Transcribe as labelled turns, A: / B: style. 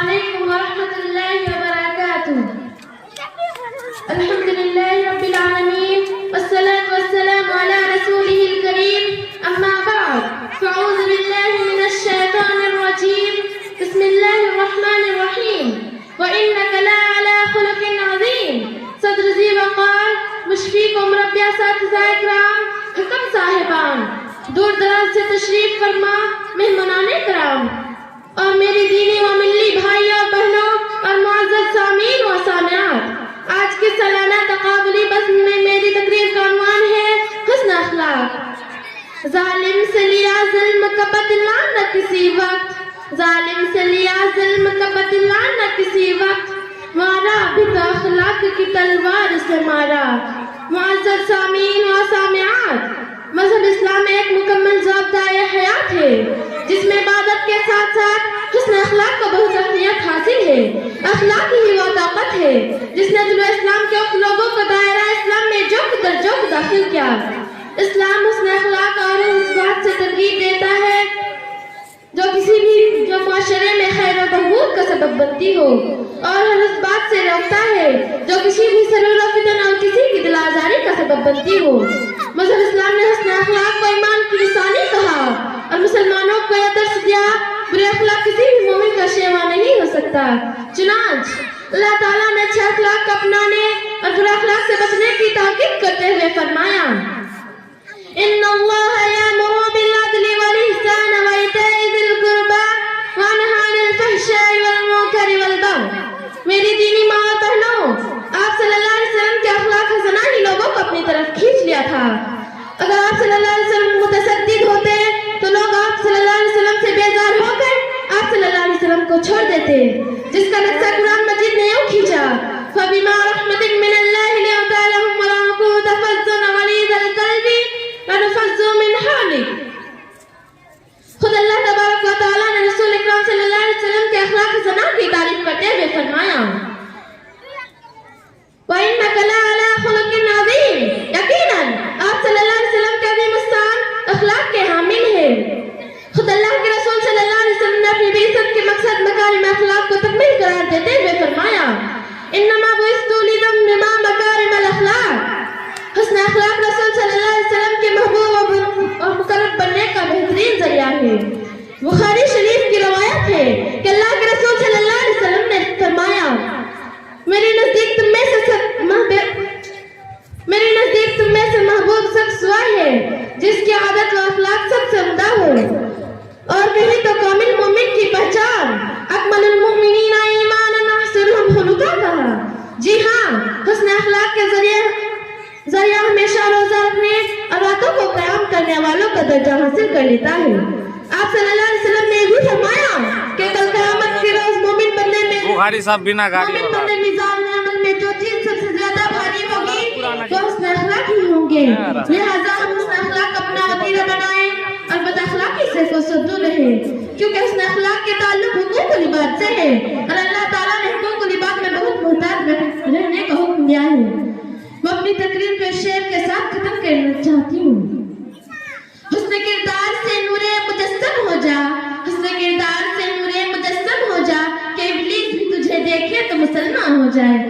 A: علیکم ورحمۃ اللہ وبرکاتہ۔ الحمد للہ رب العالمین والصلاة والسلام علی رسولہ الکریم، اما بعد فاعوذ باللہ من الشیطان الرجیم، بسم اللہ الرحمن الرحیم، وإنک لعلی خلق عظیم۔ صدر ذی وقار، مشفیق مربی اساتذہ اکرام، حکم صاحبان، دور دراز سے تشریف فرما مہمانان کرام، اور میری دینی و ملی بھائی اور بہنوں اور معزز سامعین و سامعات، آج کے سالانہ تقابلی بزم میں میری تقریر کا عنوان ہے حسن اخلاق۔ ظالم سے لیا ظلم کا بدلہ نہ کسی وقت، ظالم سے لیا ظلم کا بدلہ نہ کسی وقت، مارا بھی تو اخلاق کی تلوار سے مارا۔ معزز سامعین و سامعات، مذہب اسلام ایک مکمل ضابطۂ حیات ہے جس میں عبادت کے ساتھ ساتھ حسن اخلاق کو بہت اہمیت حاصل ہے۔ اخلاق ہی وہ طاقت ہے جس نے دل اسلام کے اس لوگوں کو دائرہ اسلام میں جوک در جوک داخل کیا۔ اسلام حسن اخلاق اور اس بات سے ترغیب دیتا ہے جو معاشرے میں خیر و بہبود کا سبب بنتی ہو، اور ہر اس بات سے روکتا ہے جو کسی بھی سرور و فتن اور کسی کی دل آزاری کا سبب بنتی ہو۔ مذہب اسلام نے حسن اخلاق کو ایمان کی نشانی کہا اور مسلمانوں کو یہ درس دیا برے اخلاق کسی بھی مومن کا شیوا نہیں ہو سکتا۔ چنانچہ اللہ تعالیٰ نے اچھے اخلاق کو اپنانے اور برے اخلاق سے بچنے کی تاکید کرتے ہوئے فرمایا، ان اللہ یامر بالعدل والاحسان وایتاء ذی القربی وینہی عن الفحشاء والمنکر والبغی۔ میری دینی ماں اور بہنوں، آپ صلی اللہ علیہ وسلم کے اخلاق حسنہ ہی لوگوں کو اپنی طرف کھینچ لیا تھا۔ اگر آپ صلی اللہ علیہ وسلم متصدد ہوتے تو لوگ آپ صلی اللہ علیہ وسلم سے بیزار ہو کر آپ صلی اللہ علیہ وسلم کو چھوڑ دیتے، جس کا نقشہ قرآن مجید نے یوں کھینچا، فَبِمَا رَحْمَةٍ مِّنَ اللَّهِ لِنتَ لَهُمْ وَلَوْ كُنتَ فَظًّا غَلِيظَ الْقَلْبِ لَانفَضُّوا مِنْ حَوْلِكَ۔ خود اللہ تبارک و تعالیٰ نے رسول اکرم صلی اللہ علیہ وسلم کے اخلاق حسنہ کی تعریف کرتے ہوئے فرمایا، وَإِنَّكَ لَعَلَىٰ خُلُقٍ عَظِيمٍ۔ یقیناً آپ صلی اللہ علیہ وسلم کے عظیم الشان اخلاق کے حامل ہیں۔ خود اللہ کے رسول صلی اللہ علیہ وسلم نے اپنی بعثت کے مقصد مکارم اخلاق کو تکمیل قرار دیتے ہوئے فرمایا، انما بعثت لأتمم مکارم الاخلاق۔ حسن اخلاق رسول صلی اللہ علیہ وسلم کے محبوب اور مقرب بننے کا بہترین ذریعہ ہے۔ بخاری شریف کی روایت ہے کہ اللہ کے رسول صلی اللہ علیہ وسلم نے فرمایا، میرے نزدیک تم میں سے محبوب شخص وہ ہے جس کی عادت و اخلاق سب سے عمدہ ہو، اور کہیں تو کامل مومن کی پہچان اکمل المؤمنین ایمانا احسنهم خلقا کہا۔ جی ہاں، حسن اخلاق کے ذریعہ ہمیشہ روزہ رکھنے اور راتوں کو قیام کرنے والوں کا درجہ حاصل کر لیتا ہے۔ آپ صلی اللہ علیہ وسلم نے یہ بھی فرمایا کہ کل قیامت کے روز مومن بندے میں میزان عمل میں جو چیز سب سے زیادہ بھاری ہوگی وہ حسن اخلاق ہی ہوں گے۔ لہذا ہم حسن اخلاق اپنا وطیرہ بنائیں اور بد اخلاقی سے دور رہیں، کیونکہ حسن اخلاق کے تعلق حقوق العباد سے ہے، اور اللہ تعالیٰ نے حقوق العباد میں بہت محتاط رہنے کا حکم دیا ہے۔ میں اپنی تقریر کو شعر کے ساتھ ختم کرنا چاہتی ہوں۔ حسن کردار سے نور مجسم ہو جا، حسن کردار سے نور مجسم ہو جا، کہ ابلیس بھی تجھے دیکھے تو مسلمان ہو جائے۔